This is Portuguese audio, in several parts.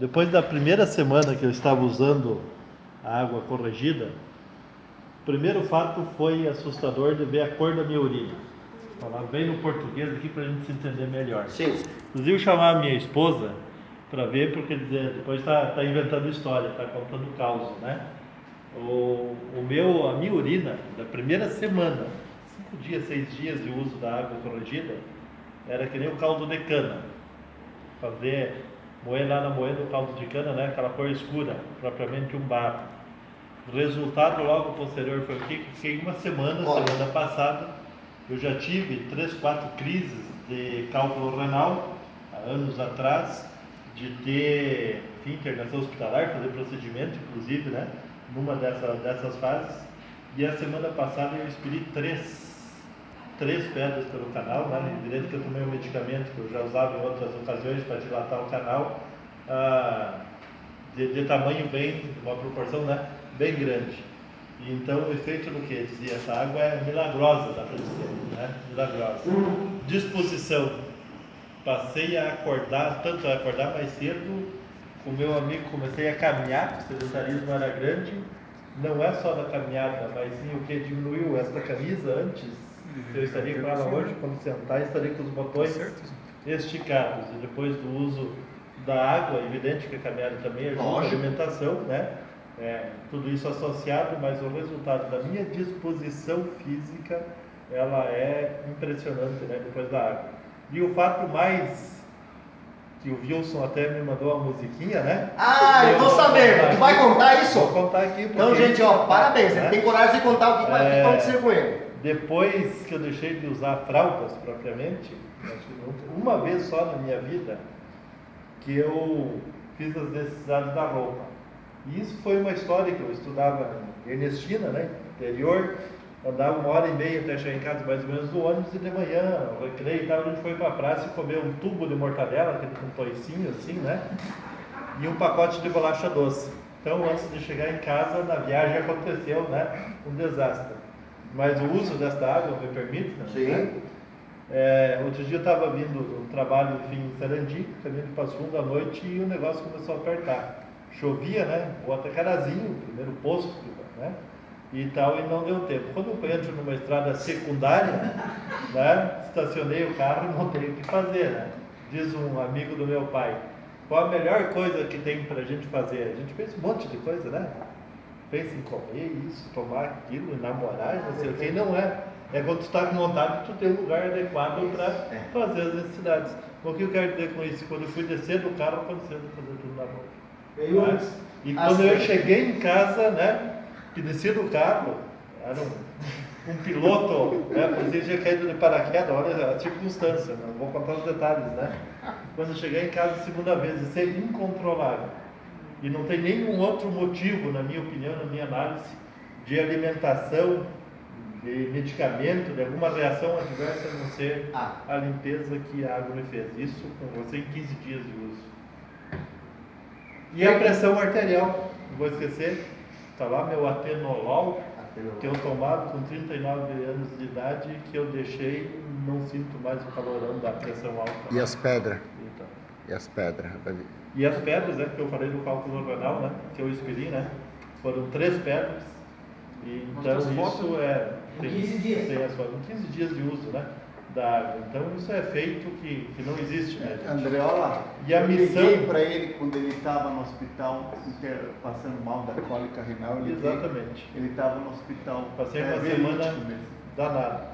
depois da primeira semana que eu estava usando a água corrigida, o primeiro fato foi assustador de ver a cor da minha urina. Vou falar bem no português aqui para a gente se entender melhor. Sim. Inclusive chamar a minha esposa para ver, porque depois está inventando história, está contando caos, né? A minha urina, da primeira semana, 5 dias, 6 dias de uso da água corrigida, era que nem o caldo de cana. Moer lá na moeda o caldo de cana, né? Aquela cor escura, propriamente um barro. O resultado logo posterior foi o quê? Que fiquei uma semana passada, eu já tive 3, 4 crises de cálculo renal, há anos atrás, de ter, enfim, internação hospitalar, fazer procedimento, inclusive, né? Numa dessas fases. E a semana passada eu expeli 3 pedras pelo canal, né? Evidente que eu tomei um medicamento que eu já usava em outras ocasiões para dilatar o canal, de tamanho de uma proporção, né? Bem grande. E então o efeito do que? Dizia, essa água é milagrosa, dá para dizer, né? Milagrosa. Disposição. Passei a acordar, tanto a acordar mais cedo, com o meu amigo comecei a caminhar, o sedentarismo era grande, não é só da caminhada, mas sim o que diminuiu esta camisa antes, eu estaria com ela hoje, quando sentar, estaria com os botões esticados, e depois do uso da água, evidente que a caminhada também ajuda a alimentação, né? Tudo isso associado, mas o resultado da minha disposição física, ela é impressionante, né? Depois da água. E o fato mais que o Wilson até me mandou uma musiquinha, né? Eu tô sabendo. Tu vai contar isso? Vou contar aqui. Então, gente, parabéns. Ele tem coragem de contar o que vai acontecer com ele. Depois que eu deixei de usar fraldas propriamente, uma vez só na minha vida, que eu fiz as necessidades da roupa. E isso foi uma história que eu estudava em Ernestina, né? Interior. Andava 1h30 até chegar em casa, mais ou menos, do ônibus, e de manhã, no recreio e tal, a gente foi para a praça e comeu um tubo de mortadela, aquele com toicinho assim, né? E um pacote de bolacha doce. Então, antes de chegar em casa, na viagem aconteceu, né? Um desastre. Mas o uso desta água, me permite, né? Sim. Outro dia eu estava vindo do trabalho, enfim, em Sarandi, caminho de Passo Fundo à noite, e o negócio começou a apertar. Chovia, né? O Atacarazinho, o primeiro posto, né? E tal, e não deu tempo. Quando eu entro numa estrada secundária, né, estacionei o carro e não tenho o que fazer, né? Diz um amigo do meu pai, qual a melhor coisa que tem pra gente fazer? A gente fez um monte de coisa, né? Pensa em comer isso, tomar aquilo, namorar, não sei o que, não é. É quando tu está com vontade, tu tem um lugar adequado para fazer as necessidades. O que eu quero dizer com isso? Quando eu fui descer do carro, aconteceu de fazer tudo na boca. E quando eu cheguei em casa, né? Que desci do carro, era um piloto, né? Parecia que tinha caído de paraquedas, olha a circunstância, não vou contar os detalhes, né? Quando eu cheguei em casa a segunda vez, isso é incontrolável. E não tem nenhum outro motivo, na minha opinião, na minha análise, de alimentação, de medicamento, de alguma reação adversa, a não ser a limpeza que a água me fez. Isso com você em 15 dias de uso. E a pressão arterial, não vou esquecer. Está lá meu atenolol, que eu tomava com 39 anos de idade, que eu deixei, não sinto mais o calorão da pressão alta. E as pedras? Então. E as pedras? E as pedras, né, que eu falei do cálculo renal, né, que eu expeli, né, foram 3 pedras. E, então isso tem 15 dias. Tem as fotos, 15 dias de uso, né, da água. Então isso é feito que não existe, né, gente? Andreola, E a eu missão... liguei para ele quando ele estava no hospital, passando mal da cólica renal. Exatamente. Ele estava no hospital. Passei uma semana danada.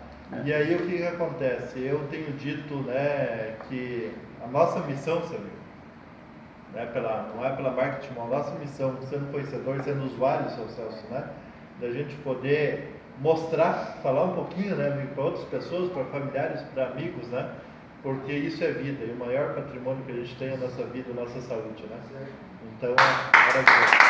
E aí o que acontece? Eu tenho dito, né, que a nossa missão, seu amigo, né, não é pela marketing, mas a nossa missão, sendo conhecedor, sendo usuário, seu Celso, né, da gente poder mostrar, falar um pouquinho, né, para outras pessoas, para familiares, para amigos, né, porque isso é vida, e o maior patrimônio que a gente tem é a nossa vida, a nossa saúde, né. Então, maravilhoso.